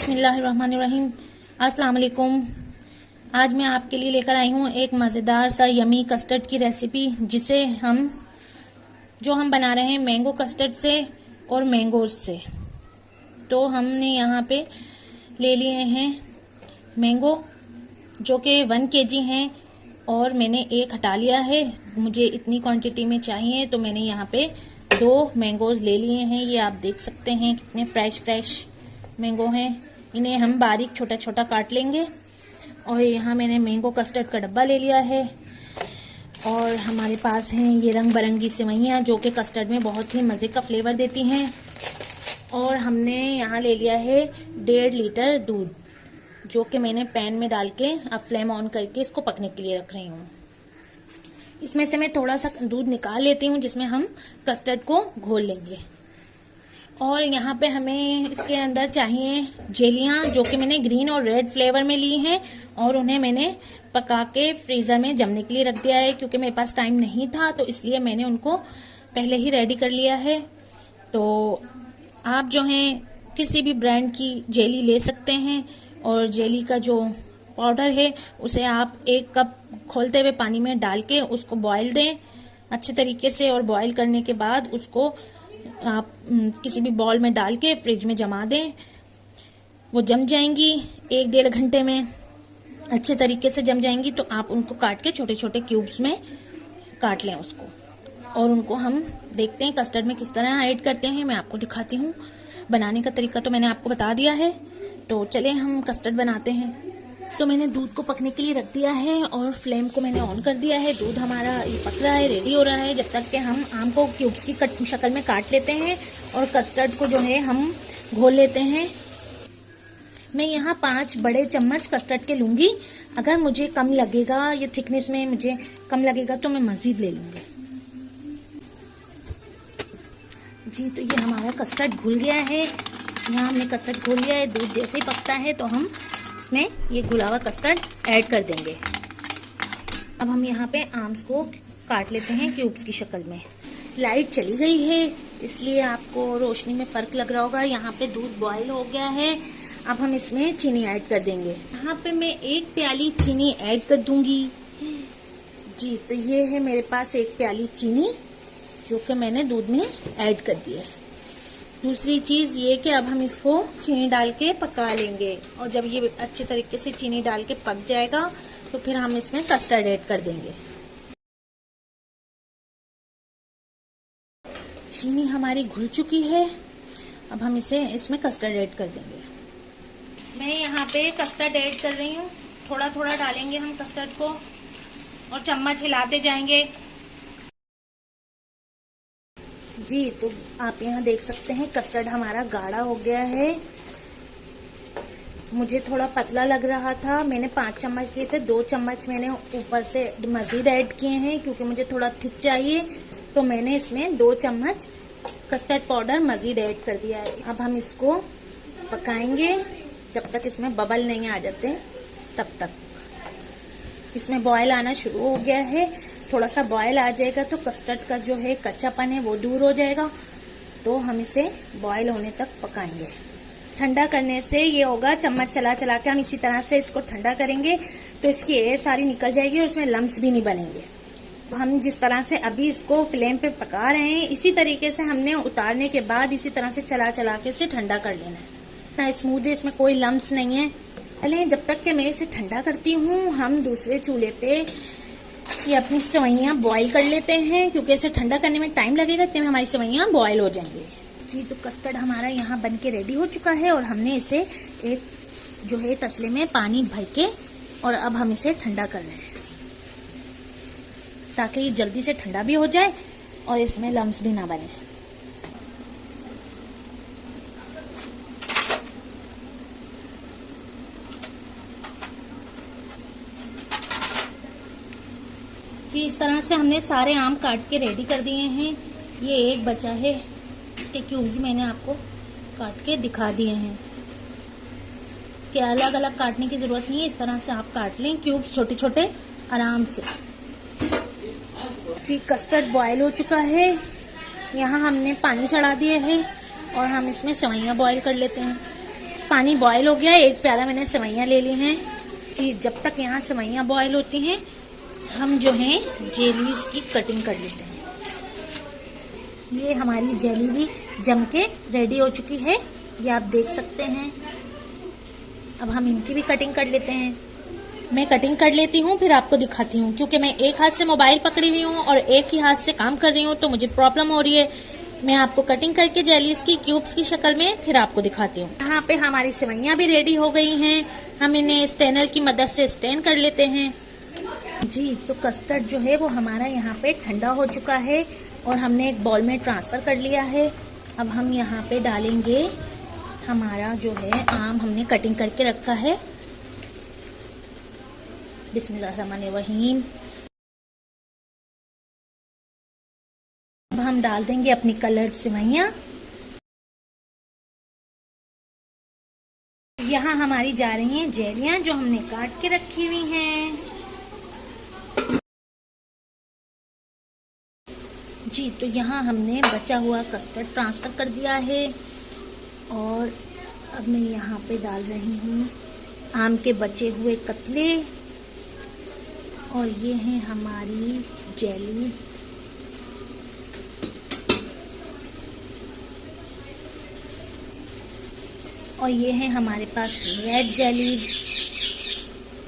बिस्मिल्लाहिर्रहमानिर्रहीम। अस्सलाम वालेकुम। आज मैं आपके लिए लेकर आई हूँ एक मज़ेदार सा यमी कस्टर्ड की रेसिपी, जिसे हम बना रहे हैं मैंगो कस्टर्ड से और मैंगोज से। तो हमने यहाँ पे ले लिए हैं मैंगो जो कि 1 kg हैं और मैंने एक हटा लिया है। मुझे इतनी क्वांटिटी में चाहिए तो मैंने यहाँ पे 2 मैंगोज ले लिए हैं। ये आप देख सकते हैं कितने फ्रेश मैंगो हैं। इन्हें हम बारीक छोटा छोटा काट लेंगे। और यहाँ मैंने मैंगो कस्टर्ड का डब्बा ले लिया है। और हमारे पास हैं ये रंग बिरंगी सेवइयाँ जो कि कस्टर्ड में बहुत ही मज़े का फ्लेवर देती हैं। और हमने यहाँ ले लिया है 1.5 लीटर दूध, जो कि मैंने पैन में डाल के अब फ्लेम ऑन करके इसको पकने के लिए रख रही हूँ। इसमें से मैं थोड़ा सा दूध निकाल लेती हूँ जिसमें हम कस्टर्ड को घोल लेंगे। और यहाँ पे हमें इसके अंदर चाहिए जेलियाँ, जो कि मैंने ग्रीन और रेड फ्लेवर में ली हैं। और उन्हें मैंने पका के फ्रीज़र में जमने के लिए रख दिया है, क्योंकि मेरे पास टाइम नहीं था तो इसलिए मैंने उनको पहले ही रेडी कर लिया है। तो आप जो हैं किसी भी ब्रांड की जेली ले सकते हैं। और जेली का जो पाउडर है उसे आप 1 कप खौलते हुए पानी में डाल के उसको बॉईल दें अच्छे तरीके से। और बॉईल करने के बाद उसको आप किसी भी बॉल में डाल के फ्रिज में जमा दें। वो जम जाएंगी 1-1.5 घंटे में, अच्छे तरीके से जम जाएंगी। तो आप उनको काट के छोटे छोटे क्यूब्स में काट लें उसको। और उनको हम देखते हैं कस्टर्ड में किस तरह ऐड करते हैं। मैं आपको दिखाती हूँ। बनाने का तरीका तो मैंने आपको बता दिया है। तो चलिए हम कस्टर्ड बनाते हैं। तो मैंने दूध को पकने के लिए रख दिया है और फ्लेम को मैंने ऑन कर दिया है। दूध हमारा ये पक रहा है, रेडी हो रहा है। जब तक कि हम आम को क्यूब्स की शक्ल में काट लेते हैं और कस्टर्ड को जो है हम घोल लेते हैं। मैं यहाँ 5 बड़े चम्मच कस्टर्ड के लूँगी। अगर मुझे कम लगेगा, ये थिकनेस में मुझे कम लगेगा तो मैं मज़ीद ले लूँगी। जी, तो ये हमारा कस्टर्ड घुल गया है। यहाँ हमने कस्टर्ड घोल लिया है। दूध जैसे ही पकता है तो हम इसमें ये घुला हुआ कस्टर्ड ऐड कर देंगे। अब हम यहाँ पे आम्स को काट लेते हैं क्यूब्स की शक्ल में। लाइट चली गई है इसलिए आपको रोशनी में फ़र्क लग रहा होगा। यहाँ पे दूध बॉईल हो गया है। अब हम इसमें चीनी ऐड कर देंगे। यहाँ पे मैं 1 प्याली चीनी ऐड कर दूंगी। जी, तो ये है मेरे पास 1 प्याली चीनी जो कि मैंने दूध में ऐड कर दी है। दूसरी चीज़ ये कि अब हम इसको चीनी डाल के पका लेंगे। और जब ये अच्छे तरीके से चीनी डाल के पक जाएगा तो फिर हम इसमें कस्टर्ड ऐड कर देंगे। चीनी हमारी घुल चुकी है। अब हम इसमें कस्टर्ड ऐड कर देंगे। मैं यहाँ पे कस्टर्ड ऐड कर रही हूँ। थोड़ा थोड़ा डालेंगे हम कस्टर्ड को और चम्मच हिलाते जाएंगे। जी, तो आप यहाँ देख सकते हैं कस्टर्ड हमारा गाढ़ा हो गया है। मुझे थोड़ा पतला लग रहा था। मैंने 5 चम्मच लिए थे, 2 चम्मच मैंने ऊपर से मज़ीद ऐड किए हैं क्योंकि मुझे थोड़ा थिक चाहिए। तो मैंने इसमें 2 चम्मच कस्टर्ड पाउडर मज़ीद ऐड कर दिया है। अब हम इसको पकाएंगे जब तक इसमें बबल नहीं आ जाते, तब तक। इसमें बॉयल आना शुरू हो गया है। थोड़ा सा बॉयल आ जाएगा तो कस्टर्ड का जो है कच्चापन है वो दूर हो जाएगा। तो हम इसे बॉयल होने तक पकाएंगे। ठंडा करने से ये होगा, चम्मच चला चला के हम इसी तरह से इसको ठंडा करेंगे तो इसकी एयर सारी निकल जाएगी और इसमें लम्स भी नहीं बनेंगे। तो हम जिस तरह से अभी इसको फ्लेम पे पका रहे हैं, इसी तरीके से हमने उतारने के बाद इसी तरह से चला चला के इसे ठंडा कर लेना है। इतना स्मूथ है, इसमें कोई लम्स नहीं है। पहले जब तक कि मैं इसे ठंडा करती हूँ, हम दूसरे चूल्हे पे ये अपनी सेवइयाँ बॉईल कर लेते हैं, क्योंकि इसे ठंडा करने में टाइम लगेगा, इतने में हमारी सेवइयाँ बॉईल हो जाएंगी। जी, तो कस्टर्ड हमारा यहाँ बन के रेडी हो चुका है। और हमने इसे एक जो है तसले में पानी भर के और अब हम इसे ठंडा कर रहे हैं ताकि ये जल्दी से ठंडा भी हो जाए और इसमें लम्स भी ना बने। जी, इस तरह से हमने सारे आम काट के रेडी कर दिए हैं। ये एक बचा है, इसके क्यूब्स मैंने आपको काट के दिखा दिए हैं कि अलग अलग काटने की ज़रूरत नहीं है। इस तरह से आप काट लें क्यूब्स छोटे छोटे आराम से। जी, कस्टर्ड बॉयल हो चुका है। यहाँ हमने पानी चढ़ा दिया है और हम इसमें सेवइयाँ बॉयल कर लेते हैं। पानी बॉयल हो गया है, 1 प्याला मैंने सेवइयाँ ले ली हैं जी। जब तक यहाँ सेवइयाँ बॉयल होती हैं हम जो है जेलीज की कटिंग कर लेते हैं। ये हमारी जेली भी जम के रेडी हो चुकी है, ये आप देख सकते हैं। अब हम इनकी भी कटिंग कर लेते हैं। मैं कटिंग कर लेती हूँ फिर आपको दिखाती हूँ, क्योंकि मैं एक हाथ से मोबाइल पकड़ी हुई हूँ और एक ही हाथ से काम कर रही हूँ तो मुझे प्रॉब्लम हो रही है। मैं आपको कटिंग करके जेलीज की क्यूब्स की शक्ल में फिर आपको दिखाती हूँ। यहाँ पे हमारी सेवइयाँ भी रेडी हो गई हैं, हम इन्हें स्टेनर की मदद से स्टेन कर लेते हैं जी। तो कस्टर्ड जो है वो हमारा यहाँ पे ठंडा हो चुका है और हमने एक बॉल में ट्रांसफर कर लिया है। अब हम यहाँ पे डालेंगे हमारा जो है आम हमने कटिंग करके रखा है। बिस्मिल्लाहिर्रहमानिर्रहीम। अब हम डाल देंगे अपनी कलर्ड सेवइयाँ। यहाँ हमारी जा रही हैं जेलियाँ जो हमने काट के रखी हुई हैं जी। तो यहाँ हमने बचा हुआ कस्टर्ड ट्रांसफर कर दिया है और अब मैं यहाँ पे डाल रही हूँ आम के बचे हुए कतले और ये है हमारी जेली। और ये है हमारे पास रेड जेली।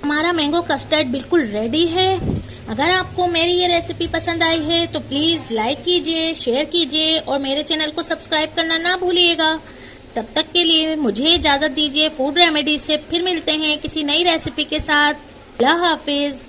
हमारा मैंगो कस्टर्ड बिल्कुल रेडी है। अगर आपको मेरी ये रेसिपी पसंद आई है तो प्लीज़ लाइक कीजिए, शेयर कीजिए और मेरे चैनल को सब्सक्राइब करना ना भूलिएगा। तब तक के लिए मुझे इजाज़त दीजिए। फूड रेमेडी से फिर मिलते हैं किसी नई रेसिपी के साथ। अल्लाह हाफिज़।